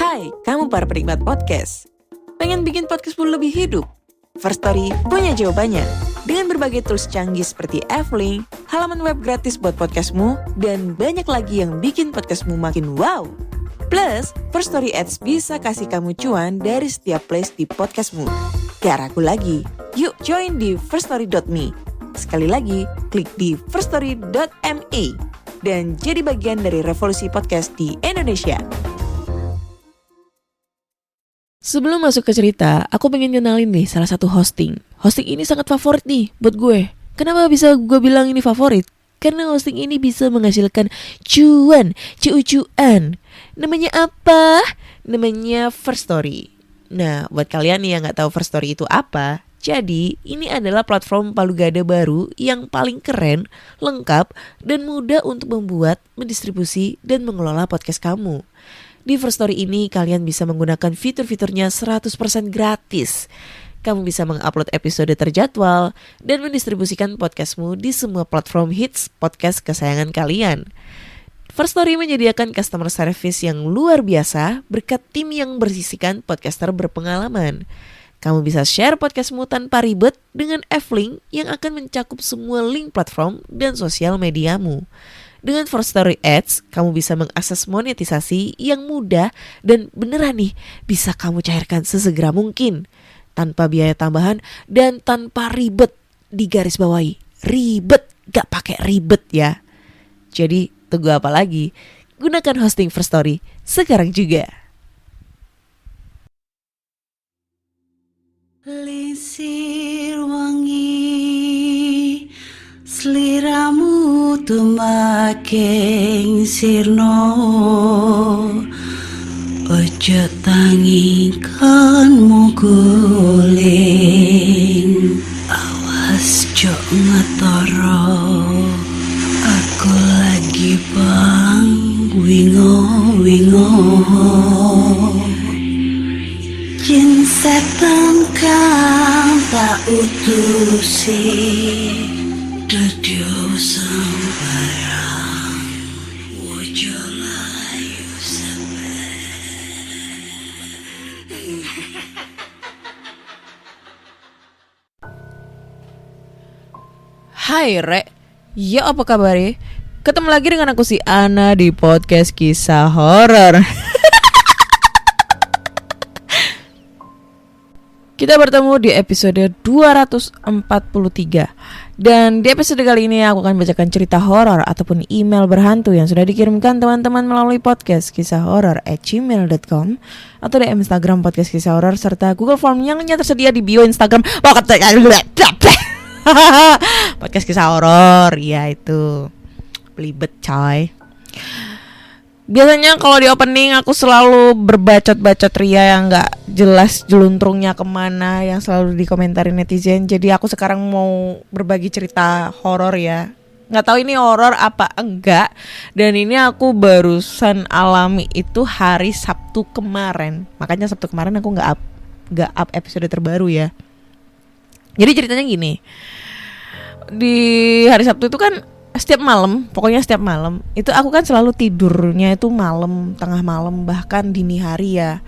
Hai, kamu para penikmat podcast. Pengen bikin podcastmu lebih hidup? First Story punya jawabannya. Dengan berbagai tools canggih seperti F-Link, halaman web gratis buat podcastmu, dan banyak lagi yang bikin podcastmu makin wow. Plus, First Story Ads bisa kasih kamu cuan dari setiap place di podcastmu. Gak ragu lagi, yuk join di firststory.me. Sekali lagi, klik di firststory.me dan jadi bagian dari revolusi podcast di Indonesia. Sebelum masuk ke cerita, aku pengen kenalin nih salah satu hosting. Hosting ini sangat favorit nih buat gue. Kenapa bisa gue bilang ini favorit? Karena hosting ini bisa menghasilkan cuan. Namanya apa? Namanya First Story. Nah, buat kalian nih yang gak tahu First Story itu apa, jadi ini adalah platform palu gada baru yang paling keren, lengkap, dan mudah untuk membuat, mendistribusi, dan mengelola podcast kamu. Di First Story ini kalian bisa menggunakan fitur-fiturnya 100% gratis. Kamu bisa mengupload episode terjadwal dan mendistribusikan podcastmu di semua platform hits podcast kesayangan kalian. First Story menyediakan customer service yang luar biasa berkat tim yang bersisikan podcaster berpengalaman. Kamu bisa share podcastmu tanpa ribet dengan F-Link yang akan mencakup semua link platform dan sosial mediamu. Dengan First Story Ads, kamu bisa mengakses monetisasi yang mudah dan beneran nih bisa kamu cairkan sesegera mungkin. Tanpa biaya tambahan dan tanpa ribet, digarisbawahi. Ribet, gak pakai ribet ya. Jadi tunggu apa lagi? Gunakan hosting First Story sekarang juga. Lisir wangi seliramu tumaking sirno ojo tangi kanmu guling awas jo ngetoro aku lagi bang wingo jin setan kang tak utusi dadyo sembarang wojo layu Hai Rek, ya apa kabar? Ketemu lagi dengan aku si Ana di podcast kisah horor. Kita bertemu di episode 243. Dan di episode kali ini aku akan bacakan cerita horor ataupun email berhantu yang sudah dikirimkan teman-teman melalui podcast kisah horor@gmail.com atau di Instagram podcast kisah horor serta Google Form yang tersedia di bio Instagram podcast kisah horor. Ya itu belibet coy. Biasanya kalau di opening aku selalu berbacot-bacot ria yang gak jelas jeluntrungnya kemana, yang selalu dikomentarin netizen. Jadi aku sekarang mau berbagi cerita horor ya. Gak tahu ini horor apa enggak. Dan ini aku barusan alami itu hari Sabtu kemarin. Makanya Sabtu kemarin aku gak up episode terbaru ya. Jadi ceritanya gini. Di hari Sabtu itu kan setiap malam itu aku kan selalu tidurnya itu malam, tengah malam, bahkan dini hari ya,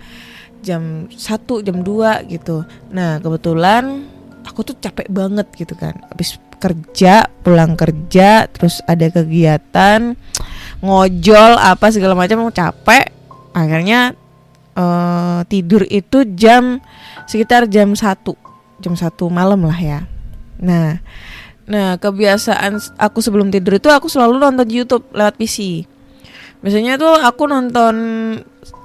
jam 1, jam 2 gitu. Nah kebetulan aku tuh capek banget gitu kan, habis kerja, pulang kerja, terus ada kegiatan ngojol apa segala macam, capek. Akhirnya tidur itu sekitar jam 1 malam lah ya. Nah kebiasaan aku sebelum tidur itu aku selalu nonton YouTube lewat PC. Biasanya tuh aku nonton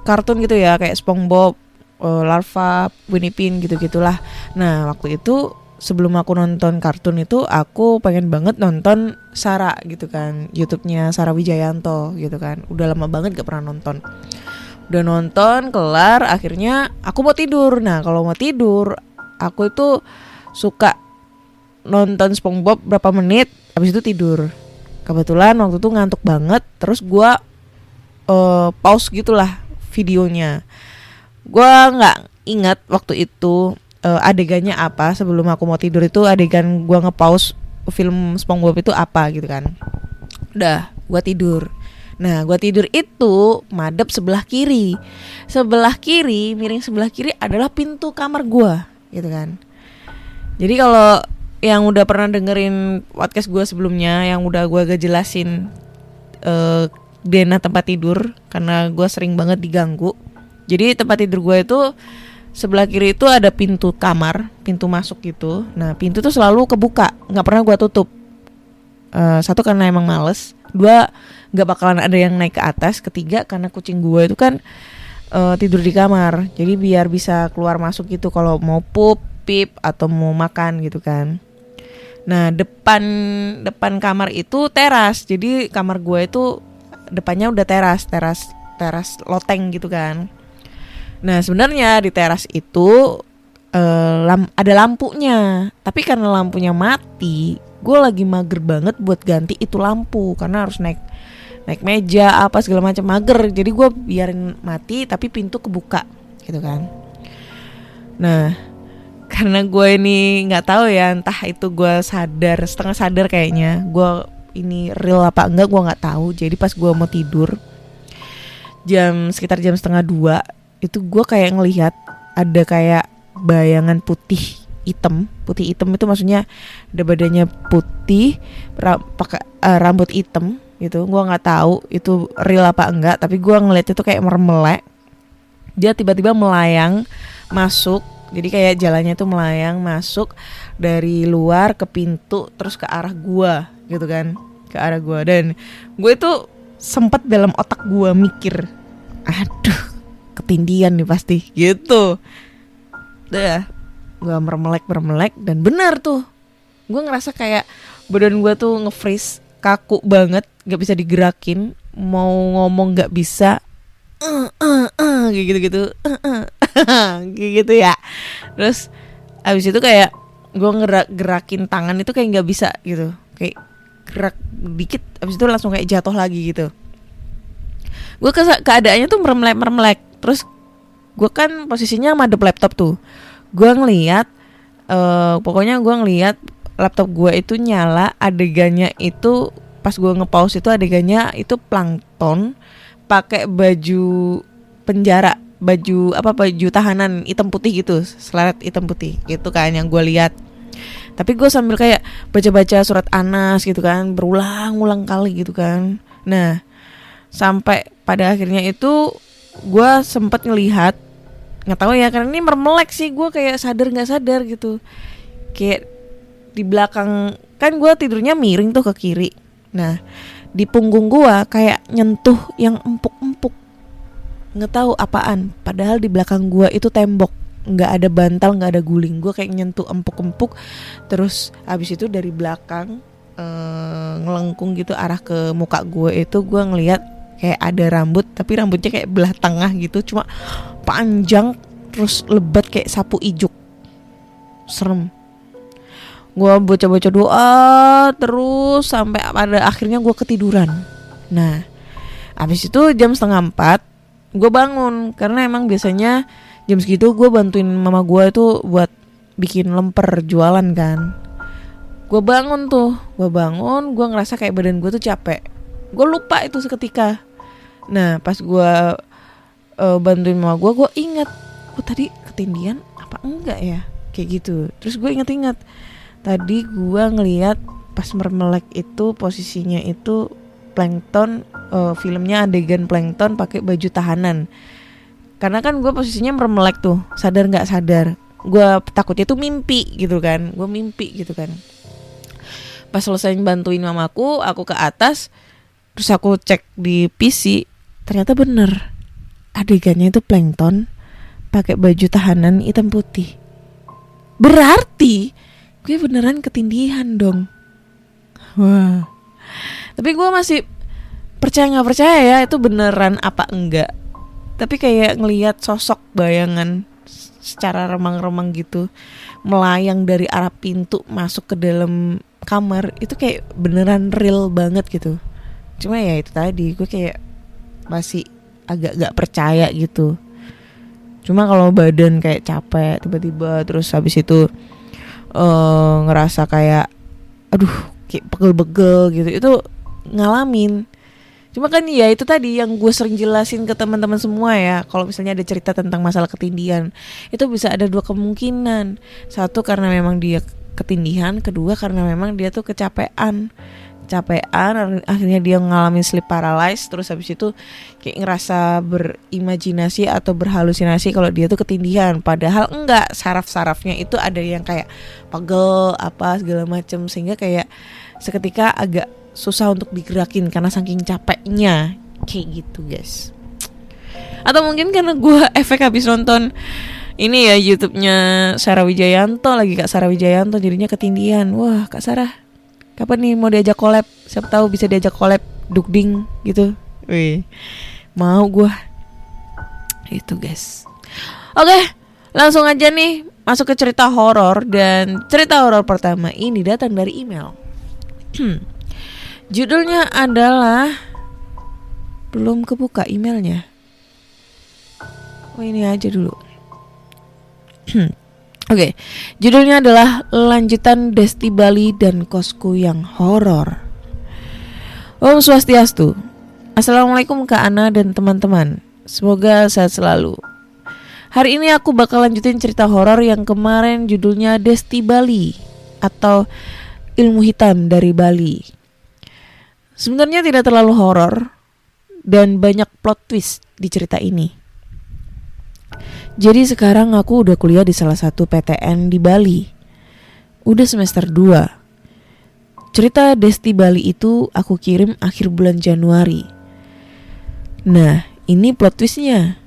kartun gitu ya, kayak SpongeBob, Larva, Winnie Pooh gitu-gitulah. Nah waktu itu sebelum aku nonton kartun itu aku pengen banget nonton Sarah gitu kan, YouTube-nya Sarah Wijayanto gitu kan. Udah lama banget gak pernah nonton. Udah nonton, kelar, akhirnya aku mau tidur. Nah kalau mau tidur aku itu suka nonton SpongeBob berapa menit, habis itu tidur. Kebetulan waktu itu ngantuk banget, terus gue pause gitulah videonya. Gue nggak ingat waktu itu adegannya apa. Sebelum aku mau tidur itu adegan gue nge-pause film SpongeBob itu apa gitu kan. Udah, gue tidur. Nah, gue tidur itu madep sebelah kiri. Miring sebelah kiri adalah pintu kamar gue, gitu kan. Jadi kalau yang udah pernah dengerin podcast gue sebelumnya, yang udah gue agak jelasin Dena tempat tidur, karena gue sering banget diganggu. Jadi tempat tidur gue itu sebelah kiri itu ada pintu kamar, pintu masuk gitu. Nah, pintu tuh selalu kebuka, nggak pernah gue tutup. Satu karena emang males, dua nggak bakalan ada yang naik ke atas, ketiga karena kucing gue itu kan tidur di kamar, jadi biar bisa keluar masuk gitu kalau mau pup, pip atau mau makan gitu kan. Nah, depan kamar itu teras, jadi kamar gue itu depannya udah teras loteng gitu kan. Nah, sebenarnya di teras itu ada lampunya, tapi karena lampunya mati, gue lagi mager banget buat ganti itu lampu karena harus naik meja apa segala macam, mager. Jadi gue biarin mati tapi pintu kebuka gitu kan. Nah, karena gue ini nggak tahu ya, entah itu gue setengah sadar kayaknya gue ini real apa enggak, gue nggak tahu. Jadi pas gue mau tidur sekitar jam 1:30 itu gue kayak ngelihat ada kayak bayangan putih hitam itu maksudnya ada badannya putih, pakai rambut hitam gitu. Gue nggak tahu itu real apa enggak, tapi gue ngeliat itu kayak mermelek. Dia tiba-tiba melayang masuk, jadi kayak jalannya itu melayang masuk dari luar ke pintu terus ke arah gue gitu kan, ke arah gue. Dan gue itu sempat dalam otak gue mikir, aduh ketindian nih pasti gitu. Udah, gue mermelek dan benar tuh, gue ngerasa kayak badan gue tuh nge-freeze, kaku banget, gak bisa digerakin, mau ngomong gak bisa, gitu gitu ya. Terus abis itu kayak gue gerakin tangan itu kayak gak bisa gitu, kayak gerak dikit abis itu langsung kayak jatuh lagi gitu. Gue keadaannya tuh mermelek. Terus gue kan posisinya madep laptop tuh. Gue ngeliat pokoknya gue ngeliat laptop gue itu nyala, adegannya itu pas gue nge-pause itu adegannya itu Plankton pakai baju penjara, baju tahanan hitam putih gitu, seleret hitam putih gitu kan yang gue lihat. Tapi gue sambil kayak baca-baca surat Anas gitu kan, berulang-ulang kali gitu kan. Nah, sampai pada akhirnya itu gue sempet ngelihat, nggak tahu ya karena ini mermelek sih, gue kayak sadar nggak sadar gitu, kayak di belakang kan gue tidurnya miring tuh ke kiri. Nah, di punggung gue kayak nyentuh yang empuk-empuk, nggak tahu apaan. Padahal di belakang gue itu tembok, nggak ada bantal, nggak ada guling. Gue kayak nyentuh empuk-empuk. Terus abis itu dari belakang ngelengkung gitu arah ke muka gue itu gue ngelihat kayak ada rambut, tapi rambutnya kayak belah tengah gitu, cuma panjang terus lebat kayak sapu ijuk. Serem. Gue baca-baca doa terus sampai pada akhirnya gue ketiduran. Nah, abis itu jam 3:30 gue bangun, karena emang biasanya jam segitu gue bantuin mama gue itu buat bikin lemper jualan kan. Gue bangun, gue ngerasa kayak badan gue tuh capek. Gue lupa itu seketika. Nah, pas gue bantuin mama gue ingat, gue tadi ketindian apa enggak ya, kayak gitu. Terus gue inget tadi gue ngelihat pas mermelek itu posisinya itu Plankton, filmnya adegan Plankton pakai baju tahanan. Karena kan gue posisinya mermelek tuh, sadar nggak sadar. Gue takutnya tuh mimpi gitu kan, Pas selesai bantuin mamaku, aku ke atas, terus aku cek di PC, ternyata bener adegannya itu Plankton pakai baju tahanan hitam putih. Berarti gue beneran ketindihan dong. Wah. Tapi gue masih percaya ya itu beneran apa enggak. Tapi kayak ngelihat sosok bayangan secara remang-remang gitu melayang dari arah pintu masuk ke dalam kamar, itu kayak beneran real banget gitu. Cuma ya itu tadi, gue kayak masih agak gak percaya gitu. Cuma kalau badan kayak capek tiba-tiba, terus habis itu ngerasa kayak aduh kayak pegel-pegel gitu, itu ngalamin. Cuma kan ya itu tadi yang gue sering jelasin ke teman-teman semua ya. Kalau misalnya ada cerita tentang masalah ketindihan, itu bisa ada dua kemungkinan. Satu karena memang dia ketindihan, kedua karena memang dia tuh capean, akhirnya dia ngalamin sleep paralysis, terus habis itu kayak ngerasa berimajinasi atau berhalusinasi kalau dia tuh ketindihan, padahal enggak, saraf-sarafnya itu ada yang kayak pegel apa segala macam, sehingga kayak seketika agak susah untuk digerakin karena saking capeknya, kayak gitu guys. Atau mungkin karena gue efek habis nonton ini ya YouTube-nya Sarah Wijayanto, lagi Kak Sarah Wijayanto jadinya ketindihan. Wah Kak Sarah, kapan nih mau diajak collab? Siapa tahu bisa diajak collab dukding gitu. Wih, mau gue. Itu guys. Oke, langsung aja nih masuk ke cerita horor. Dan cerita horor pertama ini datang dari email. Judulnya adalah, belum kebuka emailnya. Oh ini aja dulu. Oke, judulnya adalah lanjutan Desti Bali dan kosku yang horor. Om Swastiastu. Assalamualaikum Kak Ana dan teman-teman. Semoga sehat selalu. Hari ini aku bakal lanjutin cerita horor yang kemarin judulnya Desti Bali atau Ilmu Hitam dari Bali. Sebenarnya tidak terlalu horor dan banyak plot twist di cerita ini. Jadi sekarang aku udah kuliah di salah satu PTN di Bali. Udah semester 2. Cerita Desti Bali itu aku kirim akhir bulan Januari. Nah, ini plot twistnya.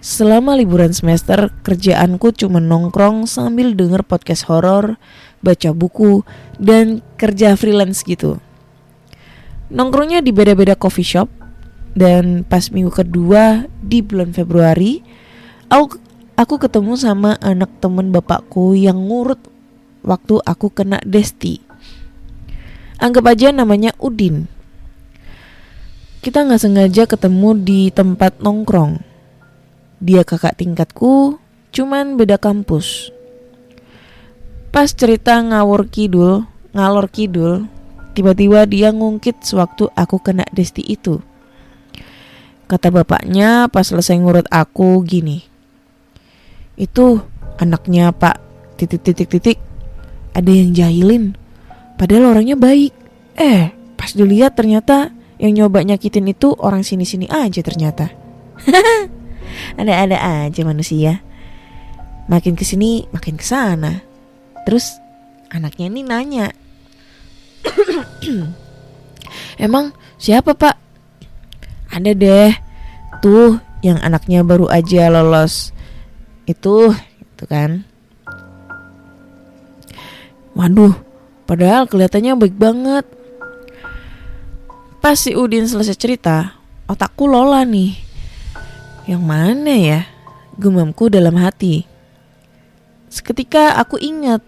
Selama liburan semester, kerjaanku cuma nongkrong sambil denger podcast horor, baca buku, dan kerja freelance gitu. Nongkrongnya di beda-beda coffee shop. Dan pas minggu kedua di bulan Februari, aku ketemu sama anak temen bapakku yang ngurut waktu aku kena Desti. Anggap aja namanya Udin. Kita gak sengaja ketemu di tempat nongkrong. Dia kakak tingkatku, cuman beda kampus. Pas cerita ngalor kidul, tiba-tiba dia ngungkit sewaktu aku kena Desti itu. Kata bapaknya pas selesai ngurut aku gini, itu anaknya Pak ... ada yang jahilin, padahal orangnya baik. Pas dilihat ternyata yang nyoba nyakitin itu orang sini-sini aja ternyata. Ada-ada aja manusia, makin kesini makin kesana. Terus anaknya ini nanya, emang siapa Pak? Ada deh, tuh yang anaknya baru aja lolos itu kan. Waduh, padahal kelihatannya baik banget. Pas si Udin selesai cerita, otakku lola nih. Yang mana ya? Gumamku dalam hati. Seketika aku ingat.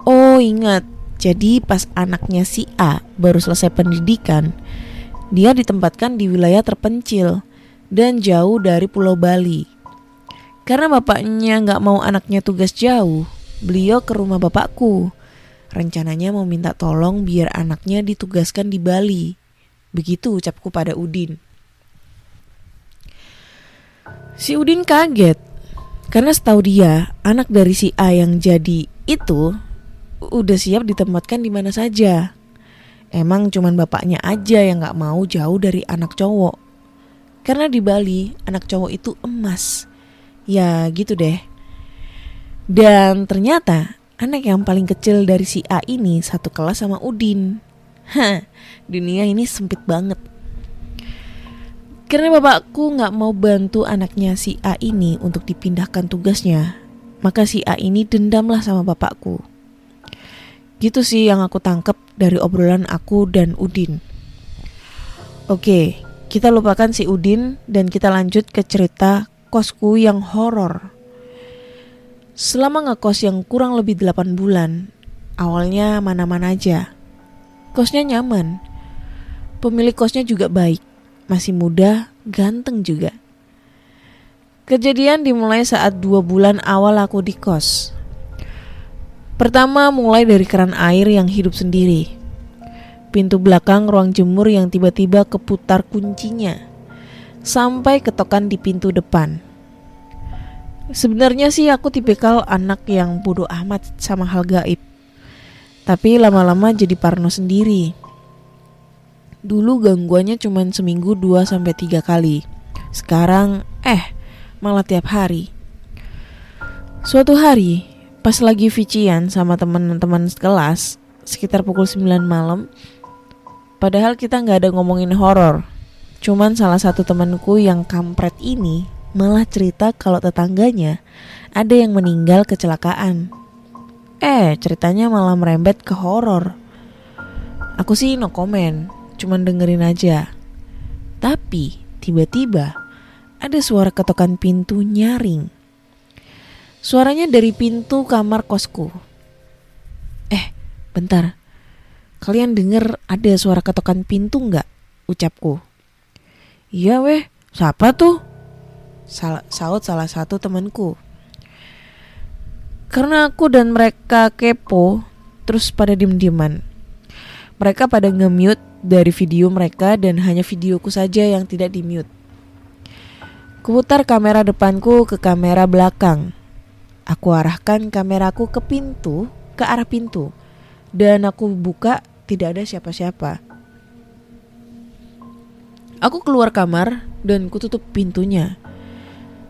Oh ingat, jadi pas anaknya si A baru selesai pendidikan, dia ditempatkan di wilayah terpencil dan jauh dari Pulau Bali. Karena bapaknya gak mau anaknya tugas jauh, beliau ke rumah bapakku. Rencananya mau minta tolong biar anaknya ditugaskan di Bali. Begitu ucapku pada Udin. Si Udin kaget, karena setahu dia anak dari si A yang jadi itu udah siap ditempatkan di mana saja. Emang cuman bapaknya aja yang gak mau jauh dari anak cowok. Karena di Bali anak cowok itu emas. Ya gitu deh. Dan ternyata anak yang paling kecil dari si A ini satu kelas sama Udin. Dunia ini sempit banget. Karena bapakku gak mau bantu anaknya si A ini untuk dipindahkan tugasnya, maka si A ini dendamlah sama bapakku. Gitu sih yang aku tangkep dari obrolan aku dan Udin. Oke, kita lupakan si Udin dan kita lanjut ke cerita kosku yang horor. Selama ngekos yang kurang lebih 8 bulan, awalnya mana-mana aja. Kosnya nyaman, pemilik kosnya juga baik, masih muda, ganteng juga. Kejadian dimulai saat 2 bulan awal aku di kos. Pertama mulai dari keran air yang hidup sendiri. pintu belakang ruang jemur yang tiba-tiba keputar kuncinya sampai ketokan di pintu depan. Sebenarnya sih aku tipikal anak yang bodoh amat sama hal gaib. Tapi lama-lama jadi parno sendiri. Dulu gangguannya cuma seminggu 2-3 kali. Sekarang malah tiap hari. Suatu hari pas lagi vician sama teman-teman sekelas sekitar pukul 9 malam. Padahal kita gak ada ngomongin horor. Cuman salah satu temanku yang kampret ini malah cerita kalau tetangganya ada yang meninggal kecelakaan. Ceritanya malah merembet ke horor. Aku sih no comment, cuman dengerin aja. Tapi tiba-tiba ada suara ketokan pintu nyaring. Suaranya dari pintu kamar kosku. Bentar. Kalian denger ada suara ketokan pintu gak? Ucapku. Iya weh, siapa tuh? Saut salah satu temanku. Karena aku dan mereka kepo, terus pada diem-dieman. Mereka pada nge-mute dari video mereka dan hanya videoku saja yang tidak di-mute. Kuputar kamera depanku ke kamera belakang. Aku arahkan kameraku ke arah pintu. Dan aku buka, tidak ada siapa-siapa. Aku keluar kamar dan kututup pintunya.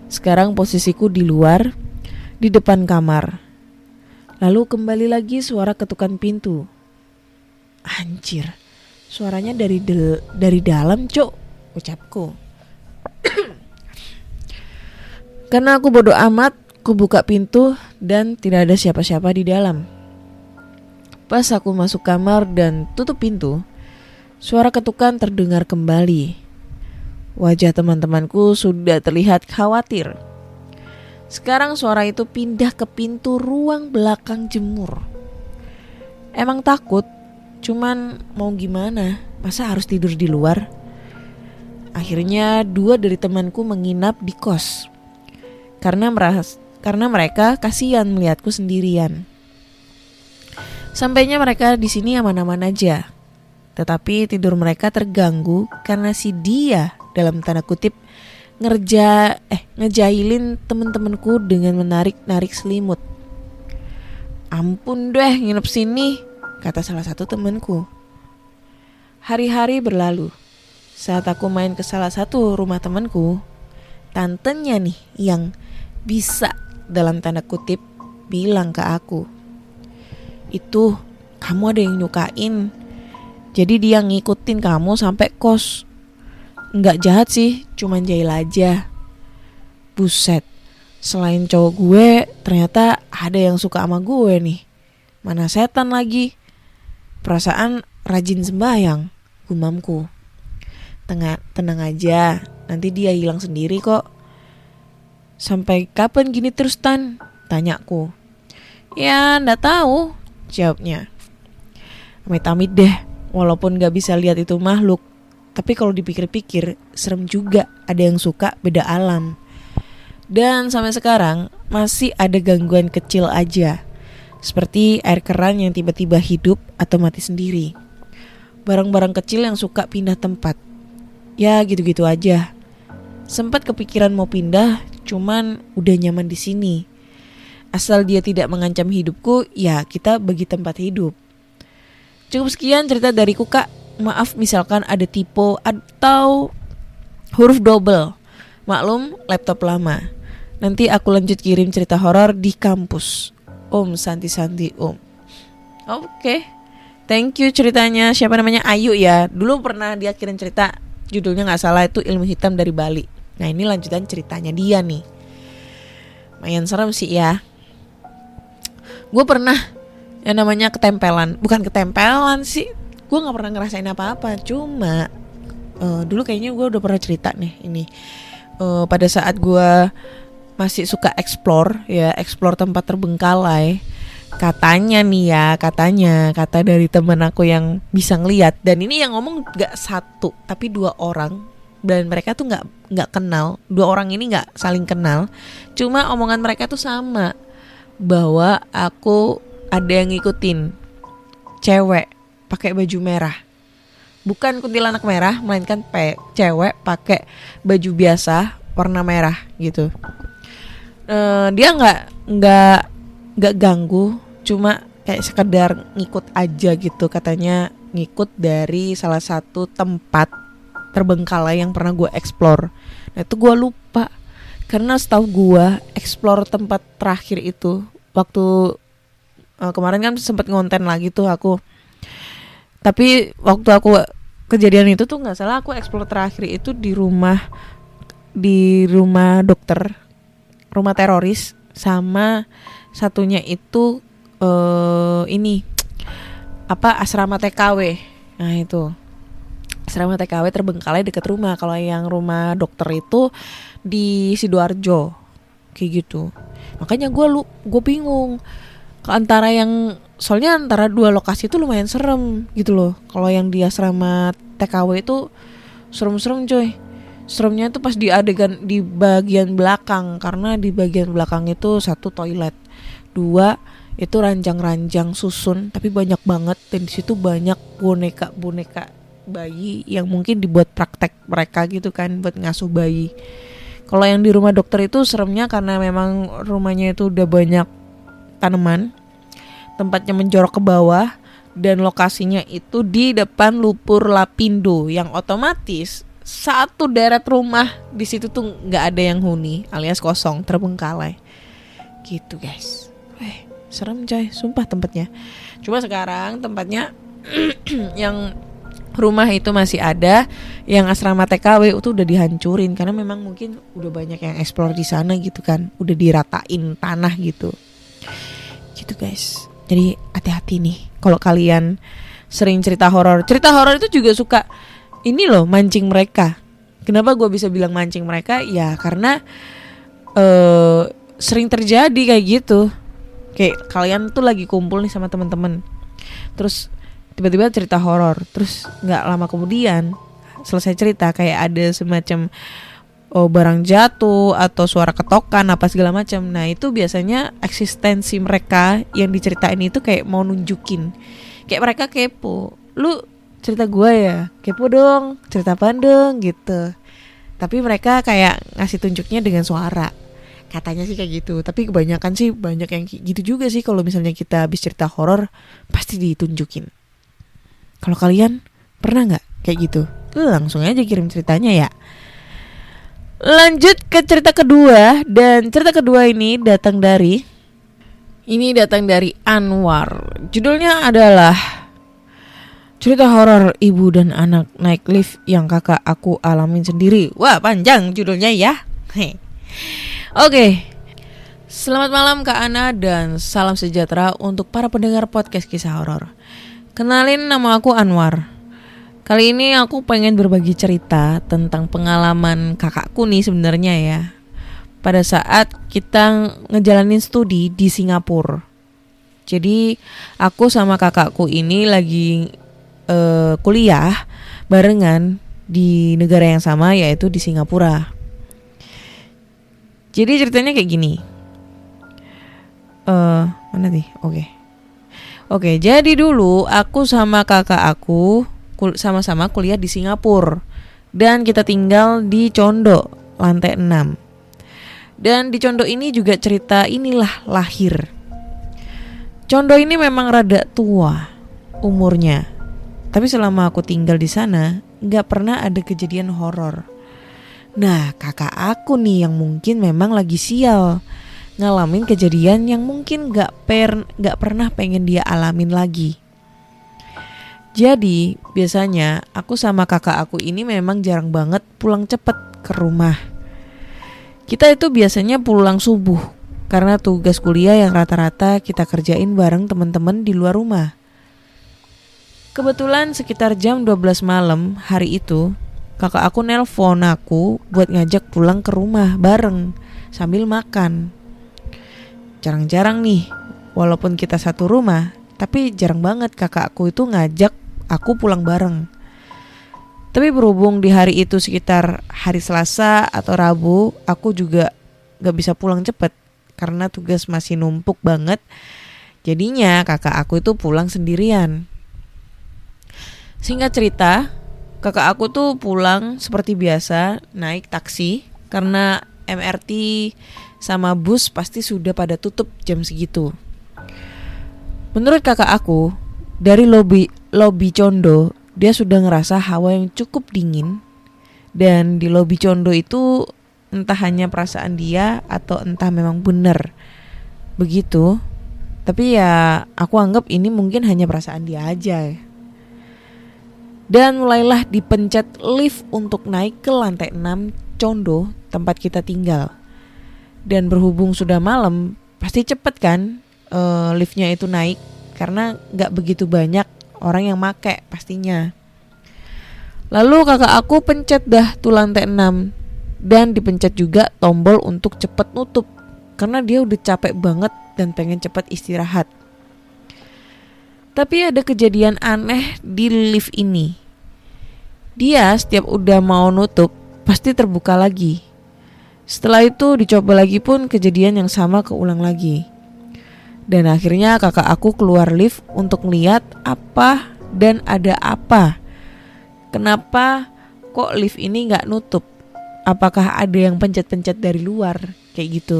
Sekarang posisiku di luar, di depan kamar. Lalu kembali lagi suara ketukan pintu. Anjir, suaranya dari dalam, cuk, ucapku. Karena aku bodoh amat, ku buka pintu dan tidak ada siapa-siapa di dalam. Pas aku masuk kamar dan tutup pintu, suara ketukan terdengar kembali. Wajah teman-temanku sudah terlihat khawatir. Sekarang suara itu pindah ke pintu ruang belakang jemur. Emang takut, cuman mau gimana, masa harus tidur di luar? Akhirnya 2 dari temanku menginap di kos. Karena mereka kasihan melihatku sendirian. Sampainya mereka di sini aman-aman aja. Tetapi tidur mereka terganggu karena si dia dalam tanda kutip ngejailin temen-temenku dengan menarik-narik selimut. Ampun deh nginep sini, kata salah satu temenku. Hari-hari berlalu. Saat aku main ke salah satu rumah temanku, tantenya nih yang bisa dalam tanda kutip bilang ke aku, itu kamu ada yang nyukain. Jadi dia ngikutin kamu sampai kos. Nggak jahat sih, cuman jahil aja. Buset, selain cowok gue, ternyata ada yang suka sama gue nih. Mana setan lagi. Perasaan rajin sembahyang, gumamku. Tenang aja, nanti dia hilang sendiri kok. Sampai kapan gini terus Tan? Tanyaku. Ya nggak tahu, jawabnya. Amit-amit deh, walaupun gak bisa lihat itu makhluk. Tapi kalau dipikir-pikir serem juga, ada yang suka beda alam. Dan sampai sekarang masih ada gangguan kecil aja. Seperti air keran yang tiba-tiba hidup atau mati sendiri. Barang-barang kecil yang suka pindah tempat. Ya gitu-gitu aja. Sempat kepikiran mau pindah, cuman udah nyaman di sini. Asal dia tidak mengancam hidupku, ya kita bagi tempat hidup. Cukup sekian cerita dariku Kak. Maaf misalkan ada typo atau huruf double. Maklum laptop lama. Nanti aku lanjut kirim cerita horor di kampus. Om Santi Om. Oke. Thank you ceritanya. Siapa namanya? Ayu ya. Dulu pernah dia kirim cerita, judulnya gak salah itu Ilmu Hitam dari Bali. Nah ini lanjutan ceritanya dia nih. Lumayan serem sih ya. Gue pernah yang namanya ketempelan. Bukan ketempelan sih, gue gak pernah ngerasain apa-apa. Cuma dulu kayaknya gue udah pernah cerita nih ini. Pada saat gue masih suka explore tempat terbengkalai. Kata dari teman aku yang bisa ngeliat. Dan ini yang ngomong gak satu tapi 2 orang. Dan mereka tuh gak kenal. 2 orang ini gak saling kenal. Cuma omongan mereka tuh sama, bahwa aku ada yang ngikutin cewek pakai baju merah. bukan kuntilanak merah, melainkan cewek pakai baju biasa warna merah gitu. Dia nggak ganggu, cuma kayak sekedar ngikut aja gitu, katanya ngikut dari salah satu tempat terbengkalai yang pernah gue explore. Nah itu gue lupa, karena setahu gue explore tempat terakhir itu waktu kemarin kan sempet ngonten lagi tuh aku. Tapi waktu aku kejadian itu tuh nggak salah, aku explore terakhir itu di rumah dokter, rumah teroris, sama satunya itu ini apa, asrama TKW. Nah itu asrama TKW terbengkalai dekat rumah. Kalau yang rumah dokter itu di Sidoarjo kayak gitu. Makanya gue bingung soalnya antara dua lokasi itu lumayan serem gitu loh. Kalau yang di asrama TKW itu serem-serem coy. Seremnya itu pas di adegan di bagian belakang, karena di bagian belakang itu satu toilet, dua itu ranjang-ranjang susun tapi banyak banget, dan di situ banyak boneka bayi yang mungkin dibuat praktek mereka gitu kan, buat ngasuh bayi. Kalau yang di rumah dokter itu seremnya karena memang rumahnya itu udah banyak tanaman, tempatnya menjorok ke bawah, dan lokasinya itu di depan Lupur Lapindo, yang otomatis satu deret rumah di situ tuh nggak ada yang huni, alias kosong, terbengkalai gitu guys. Serem coy, sumpah tempatnya. Cuma sekarang tempatnya yang rumah itu masih ada, yang asrama TKW itu udah dihancurin karena memang mungkin udah banyak yang explore di sana gitu kan, udah diratain tanah gitu guys. Jadi hati-hati nih kalau kalian sering cerita horor itu juga suka ini loh, mancing mereka. Kenapa gue bisa bilang mancing mereka? Ya karena sering terjadi kayak gitu. Kayak kalian tuh lagi kumpul nih sama teman-teman, terus tiba-tiba cerita horor, terus nggak lama kemudian selesai cerita kayak ada semacam barang jatuh atau suara ketokan apa segala macam. Nah itu biasanya eksistensi mereka yang diceritain itu kayak mau nunjukin, kayak mereka kepo, lu cerita gue ya, kepo dong, cerita apaan dong gitu. Tapi mereka kayak ngasih tunjuknya dengan suara, katanya sih kayak gitu. Tapi kebanyakan sih banyak yang gitu juga sih. Kalau misalnya kita habis cerita horor pasti ditunjukin. Kalau kalian pernah nggak kayak gitu? Langsung aja kirim ceritanya ya. Lanjut ke cerita kedua, dan cerita kedua ini datang dari Anwar. Judulnya adalah cerita horor ibu dan anak naik lift yang kakak aku alamin sendiri. Wah panjang judulnya ya. Oke. Selamat malam Kak Ana, dan salam sejahtera untuk para pendengar podcast kisah horor. Kenalin, nama aku Anwar. Kali ini aku pengen berbagi cerita tentang pengalaman kakakku nih sebenarnya ya. Pada saat kita ngejalanin studi di Singapura. Jadi aku sama kakakku ini lagi kuliah barengan di negara yang sama, yaitu di Singapura. Jadi ceritanya kayak gini. Mana nih? Oke, jadi dulu aku sama kakak aku sama-sama kuliah di Singapura, dan kita tinggal di Condo lantai 6. Dan di Condo ini juga cerita inilah lahir. Condo ini memang rada tua umurnya, tapi selama aku tinggal di sana nggak pernah ada kejadian horor. Nah kakak aku nih yang mungkin memang lagi sial, ngalamin kejadian yang mungkin nggak pernah pengen dia alamin lagi. Jadi biasanya aku sama kakak aku ini memang jarang banget pulang cepet ke rumah. Kita itu biasanya pulang subuh karena tugas kuliah yang rata-rata kita kerjain bareng teman-teman di luar rumah. Kebetulan sekitar jam 12 malam hari itu, kakak aku nelpon aku buat ngajak pulang ke rumah bareng sambil makan. Jarang-jarang nih, walaupun kita satu rumah, tapi jarang banget kakakku itu ngajak aku pulang bareng. Tapi berhubung di hari itu sekitar hari Selasa atau Rabu, aku juga gak bisa pulang cepet karena tugas masih numpuk banget. Jadinya kakak aku itu pulang sendirian. Singkat cerita, kakak aku tuh pulang seperti biasa naik taksi karena MRT sama bus pasti sudah pada tutup jam segitu. Menurut kakak aku, dari lobi Condo dia sudah ngerasa hawa yang cukup dingin. Dan di lobi Condo itu entah hanya perasaan dia atau entah memang benar begitu. Tapi ya aku anggap ini mungkin hanya perasaan dia aja. Dan mulailah dipencet lift untuk naik ke lantai 6 Condo tempat kita tinggal. Dan berhubung sudah malam, pasti cepet kan liftnya itu naik. Karena gak begitu banyak orang yang make pastinya. Lalu kakak aku pencet dah tuh lantai 6. Dan dipencet juga tombol untuk cepet nutup. Karena dia udah capek banget dan pengen cepet istirahat. Tapi ada kejadian aneh di lift ini. Dia setiap udah mau nutup pasti terbuka lagi. Setelah itu dicoba lagi pun kejadian yang sama keulang lagi. Dan akhirnya kakak aku keluar lift untuk lihat apa dan ada apa. Kenapa kok lift ini gak nutup? Apakah ada yang pencet-pencet dari luar? Kayak gitu.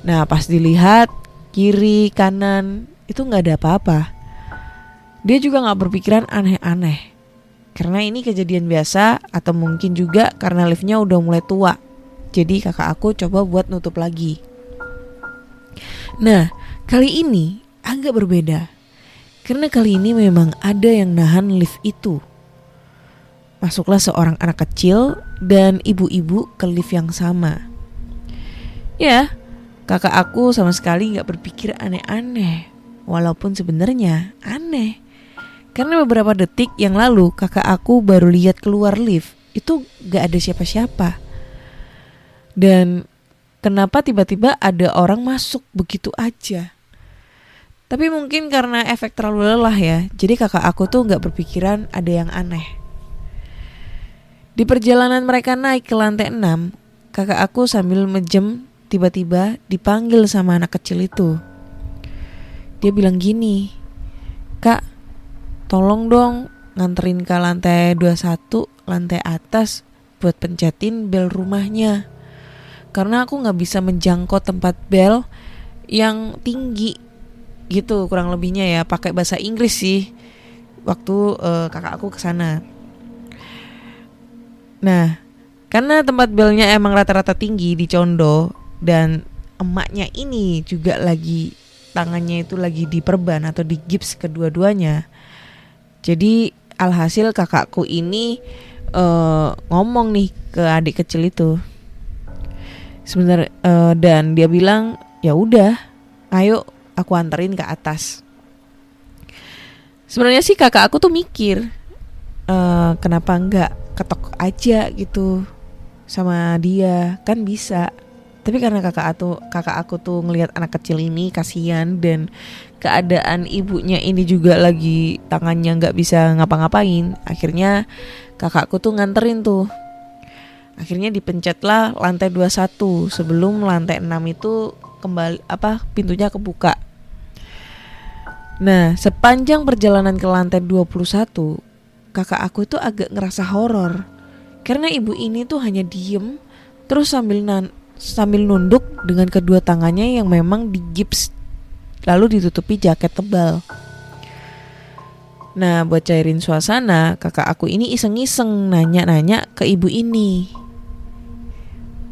Nah pas dilihat kiri kanan itu gak ada apa-apa. Dia juga gak berpikiran aneh-aneh. Karena ini kejadian biasa atau mungkin juga karena liftnya udah mulai tua. Jadi kakak aku coba buat nutup lagi. Nah kali ini agak berbeda. Karena kali ini memang ada yang nahan lift itu. Masuklah seorang anak kecil dan ibu-ibu ke lift yang sama. Ya, kakak aku sama sekali gak berpikir aneh-aneh. Walaupun sebenarnya aneh. Karena beberapa detik yang lalu kakak aku baru lihat keluar lift. Itu gak ada siapa-siapa. Dan kenapa tiba-tiba ada orang masuk begitu aja? Tapi mungkin karena efek terlalu lelah ya. Jadi kakak aku tuh gak berpikiran ada yang aneh. Di perjalanan mereka naik ke lantai 6, kakak aku sambil mejem tiba-tiba dipanggil sama anak kecil itu. Dia bilang gini, "Kak, tolong dong nganterin ke lantai 21, lantai atas buat pencetin bel rumahnya. Karena aku gak bisa menjangkau tempat bel yang tinggi." Gitu kurang lebihnya ya, pakai bahasa Inggris sih waktu kakak aku kesana. Nah, karena tempat belnya emang rata-rata tinggi di Condo dan emaknya ini juga lagi tangannya itu lagi diperban atau digips kedua-duanya. Jadi alhasil kakakku ini ngomong nih ke adik kecil itu. Sebenarnya dan dia bilang, "Ya udah, ayo aku anterin ke atas." Sebenarnya sih kakak aku tuh mikir kenapa enggak ketok aja gitu sama dia, kan bisa. Tapi karena kakak aku tuh ngelihat anak kecil ini kasihan dan keadaan ibunya ini juga lagi tangannya nggak bisa ngapa-ngapain, akhirnya kakakku tuh nganterin tuh. Akhirnya dipencetlah lantai 21 sebelum lantai 6 itu kembali pintunya kebuka. Nah, sepanjang perjalanan ke lantai 21, kakak aku tuh agak ngerasa horor. Karena ibu ini tuh hanya diem terus sambil nunduk dengan kedua tangannya yang memang digips lalu ditutupi jaket tebal. Nah, buat cairin suasana, kakak aku ini iseng-iseng nanya-nanya ke ibu ini.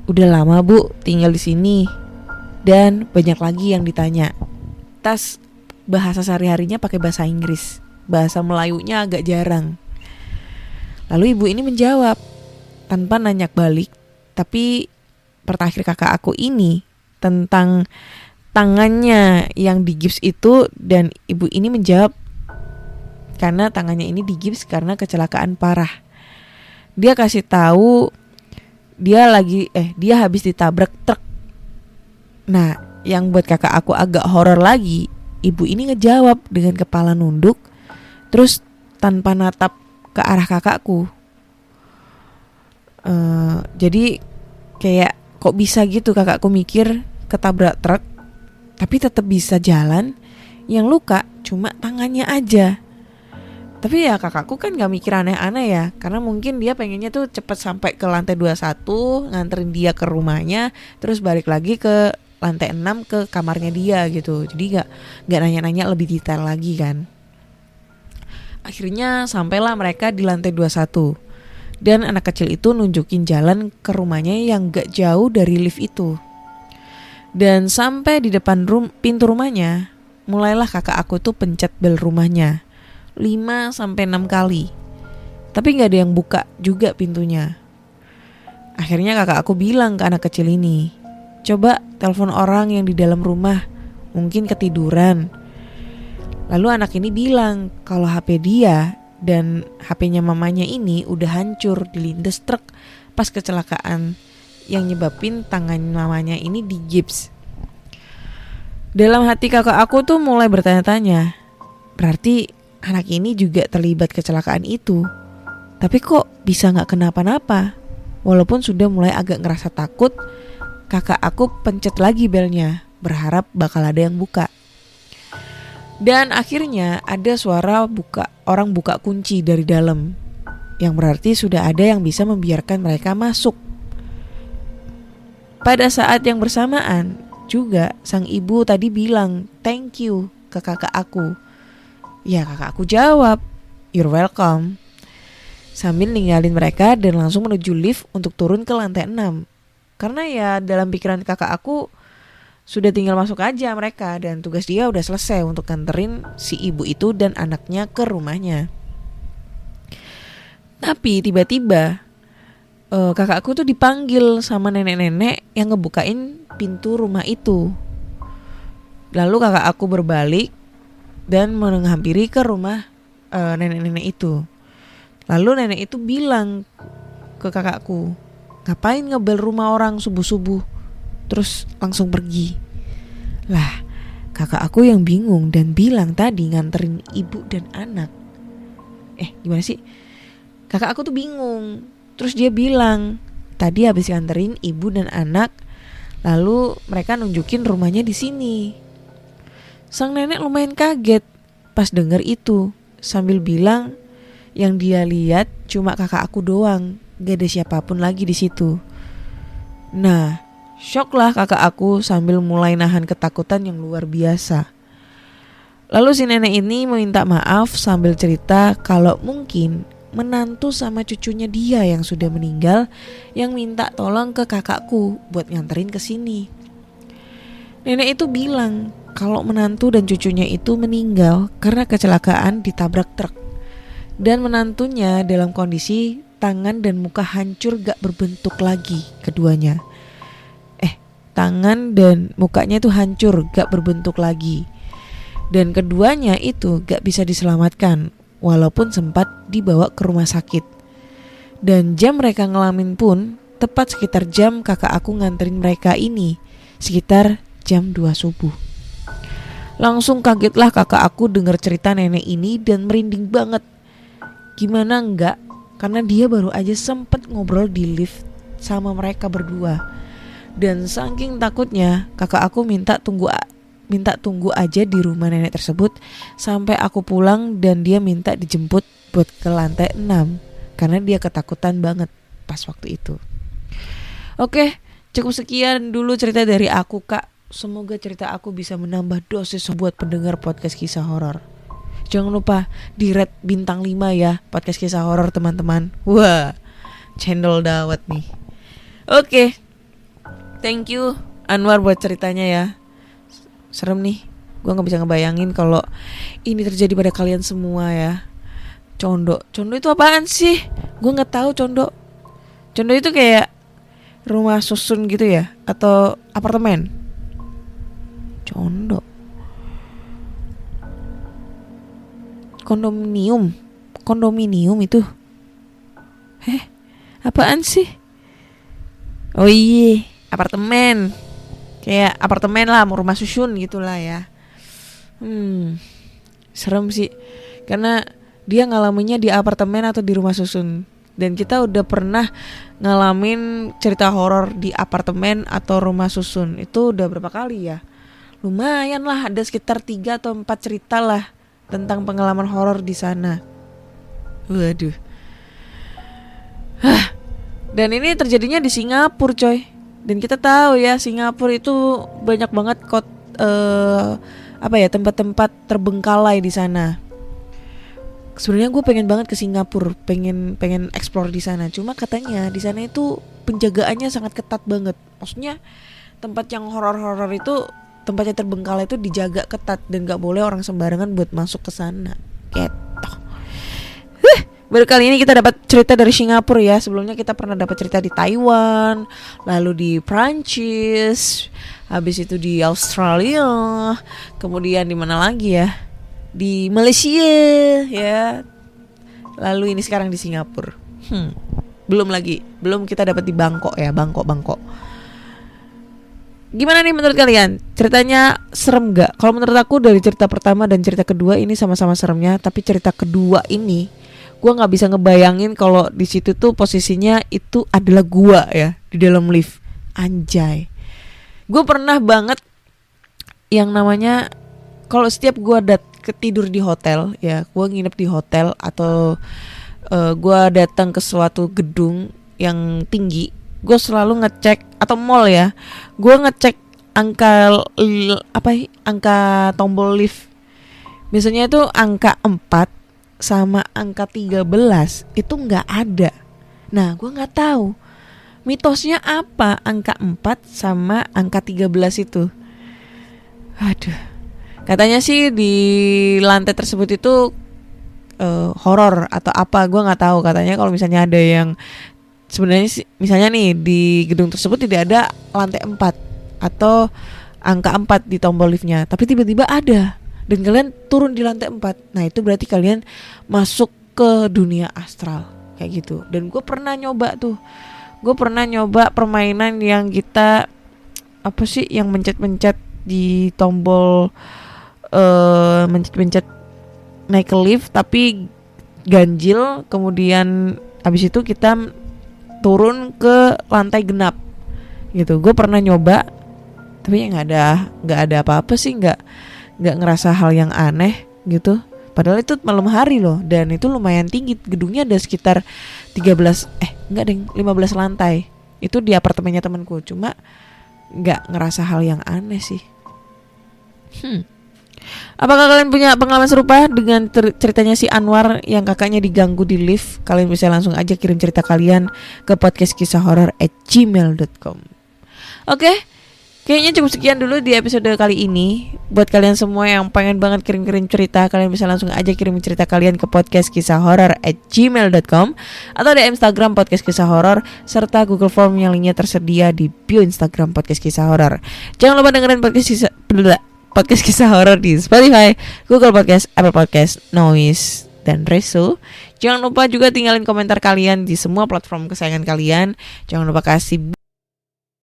"Udah lama Bu tinggal di sini?" Dan banyak lagi yang ditanya. Tas bahasa sehari-harinya pakai bahasa Inggris, bahasa Melayunya agak jarang. Lalu ibu ini menjawab tanpa nanya balik, tapi pertanyaan kakak aku ini tentang tangannya yang digips itu, dan ibu ini menjawab karena tangannya ini digips karena kecelakaan parah. Dia kasih tahu dia habis ditabrak truk. Nah, yang buat kakak aku agak horor lagi, ibu ini ngejawab dengan kepala nunduk terus tanpa natap ke arah kakakku. Jadi kayak kok bisa gitu, kakakku mikir ketabrak truk tapi tetap bisa jalan, yang luka cuma tangannya aja. Tapi ya kakakku kan gak mikir aneh-aneh ya, karena mungkin dia pengennya tuh cepet sampai ke lantai 21, nganterin dia ke rumahnya, terus balik lagi ke lantai 6 ke kamarnya dia gitu. Jadi gak nanya-nanya lebih detail lagi kan. Akhirnya sampailah mereka di lantai 21. Dan anak kecil itu nunjukin jalan ke rumahnya yang gak jauh dari lift itu. Dan sampai di depan pintu rumahnya, mulailah kakak aku tuh pencet bel rumahnya 5-6 kali. Tapi gak ada yang buka juga pintunya. Akhirnya kakak aku bilang ke anak kecil ini, coba telepon orang yang di dalam rumah, mungkin ketiduran. Lalu anak ini bilang kalau HP dia dan HP-nya mamanya ini udah hancur dilindas truk pas kecelakaan yang nyebabin tangan mamanya ini digips. Dalam hati kakak aku tuh mulai bertanya-tanya, berarti anak ini juga terlibat kecelakaan itu. Tapi kok bisa gak kenapa-napa? Walaupun sudah mulai agak ngerasa takut, kakak aku pencet lagi belnya, berharap bakal ada yang buka. Dan akhirnya ada suara orang buka kunci dari dalam, yang berarti sudah ada yang bisa membiarkan mereka masuk. Pada saat yang bersamaan juga sang ibu tadi bilang thank you ke kakak aku. Ya kakak aku jawab, you're welcome, sambil ninggalin mereka dan langsung menuju lift untuk turun ke lantai 6. Karena ya dalam pikiran kakak aku sudah tinggal masuk aja mereka, dan tugas dia udah selesai untuk nganterin si ibu itu dan anaknya ke rumahnya. Tapi tiba-tiba kakakku tuh dipanggil sama nenek-nenek yang ngebukain pintu rumah itu. Lalu kakak aku berbalik dan menghampiri ke rumah nenek-nenek itu. Lalu nenek itu bilang ke kakakku, ngapain ngebel rumah orang subuh-subuh, terus langsung pergi. Lah, kakak aku yang bingung dan bilang tadi nganterin ibu dan anak. Gimana sih? Kakak aku tuh bingung. Terus dia bilang tadi habis nganterin ibu dan anak, lalu mereka nunjukin rumahnya di sini. Sang nenek lumayan kaget pas denger itu, sambil bilang yang dia lihat cuma kakak aku doang, gak ada siapapun lagi di situ. Nah, shock lah kakak aku sambil mulai nahan ketakutan yang luar biasa. Lalu si nenek ini meminta maaf sambil cerita kalau mungkin menantu sama cucunya dia yang sudah meninggal yang minta tolong ke kakakku buat nganterin ke sini. Nenek itu bilang kalau menantu dan cucunya itu meninggal karena kecelakaan ditabrak truk. Dan menantunya dalam kondisi tangan dan muka hancur gak berbentuk lagi keduanya. Tangan dan mukanya itu hancur gak berbentuk lagi. Dan keduanya itu gak bisa diselamatkan walaupun sempat dibawa ke rumah sakit. Dan jam mereka ngelamin pun tepat sekitar jam kakak aku nganterin mereka ini, sekitar jam 2 subuh. Langsung kagetlah kakak aku dengar cerita nenek ini dan merinding banget. Gimana enggak, karena dia baru aja sempet ngobrol di lift sama mereka berdua. Dan saking takutnya kakak aku minta tunggu aja di rumah nenek tersebut sampai aku pulang, dan dia minta dijemput buat ke lantai 6 karena dia ketakutan banget pas waktu itu. Oke, cukup sekian dulu cerita dari aku kak. Semoga cerita aku bisa menambah dosis buat pendengar podcast kisah horor. Jangan lupa di rate bintang 5 ya podcast kisah horor teman-teman. Wah, cendol dawet nih. Oke, thank you Anwar buat ceritanya ya. Serem nih, gue gak bisa ngebayangin kalau ini terjadi pada kalian semua ya. Condo itu apaan sih? Gue gak tahu condo itu kayak rumah susun gitu ya, atau apartemen? Kondominium itu. Apaan sih? Oh iya, apartemen. Kayak apartemen lah, rumah susun gitulah ya. Serem sih, karena dia ngalaminnya di apartemen atau di rumah susun. Dan kita udah pernah ngalamin cerita horor di apartemen atau rumah susun. Itu udah berapa kali ya? Lumayan lah, ada sekitar 3 atau 4 cerita lah tentang pengalaman horor di sana. Waduh. Dan ini terjadinya di Singapura, coy. Dan kita tahu ya, Singapura itu banyak banget tempat-tempat terbengkalai di sana. Sebenarnya gue pengen banget ke Singapura, pengen explore di sana. Cuma katanya di sana itu penjagaannya sangat ketat banget. Maksudnya tempat yang horor-horor itu, tempatnya terbengkalai itu dijaga ketat dan nggak boleh orang sembarangan buat masuk ke sana. Gitu. Baru kali ini kita dapat cerita dari Singapura ya. Sebelumnya kita pernah dapat cerita di Taiwan, lalu di Prancis, habis itu di Australia, kemudian di mana lagi ya? Di Malaysia ya. Lalu ini sekarang di Singapura. Belum kita dapat di Bangkok ya, Bangkok. Gimana nih menurut kalian? Ceritanya serem gak? Kalau menurut aku dari cerita pertama dan cerita kedua ini sama-sama seremnya, tapi cerita kedua ini gue nggak bisa ngebayangin kalau di situ tuh posisinya itu adalah gue ya di dalam lift. Anjay. Gue pernah banget yang namanya kalau setiap gue tidur di hotel ya, gue nginep di hotel atau gue datang ke suatu gedung yang tinggi, gue selalu ngecek atau mall ya, gue ngecek angka tombol lift. Biasanya itu angka 4 sama angka 13 itu nggak ada. Nah, gue nggak tahu mitosnya apa angka 4 sama angka 13 itu. Aduh. Katanya sih di lantai tersebut itu horor atau apa, gue nggak tahu. Katanya kalau misalnya ada yang sebenarnya misalnya nih di gedung tersebut tidak ada lantai 4 atau angka 4 di tombol liftnya, tapi tiba-tiba ada dan kalian turun di lantai 4. Nah itu berarti kalian masuk ke dunia astral kayak gitu. Dan gue pernah nyoba permainan yang kita yang mencet-mencet di tombol mencet-mencet naik ke lift tapi ganjil, kemudian habis itu kita turun ke lantai genap gitu. Gue pernah nyoba tapi nggak ada apa-apa sih, nggak ngerasa hal yang aneh gitu. Padahal itu malam hari loh, dan itu lumayan tinggi, gedungnya ada sekitar 15 lantai. Itu di apartemennya temanku, cuma nggak ngerasa hal yang aneh sih. Apakah kalian punya pengalaman serupa dengan ceritanya si Anwar yang kakaknya diganggu di lift? Kalian bisa langsung aja kirim cerita kalian ke podcastkisahhoror@gmail.com. Oke, kayaknya cukup sekian dulu di episode kali ini. Buat kalian semua yang pengen banget kirim-kirim cerita, kalian bisa langsung aja kirim cerita kalian ke podcastkisahhoror@gmail.com atau di Instagram Podcast Kisah Horor, serta Google Form yang linknya tersedia di bio Instagram Podcast Kisah Horor. Jangan lupa dengerin Podcast Kisah Horor di Spotify, Google Podcast, Apple Podcast, Noise, dan Reso. Jangan lupa juga tinggalin komentar kalian di semua platform kesayangan kalian. Jangan lupa kasih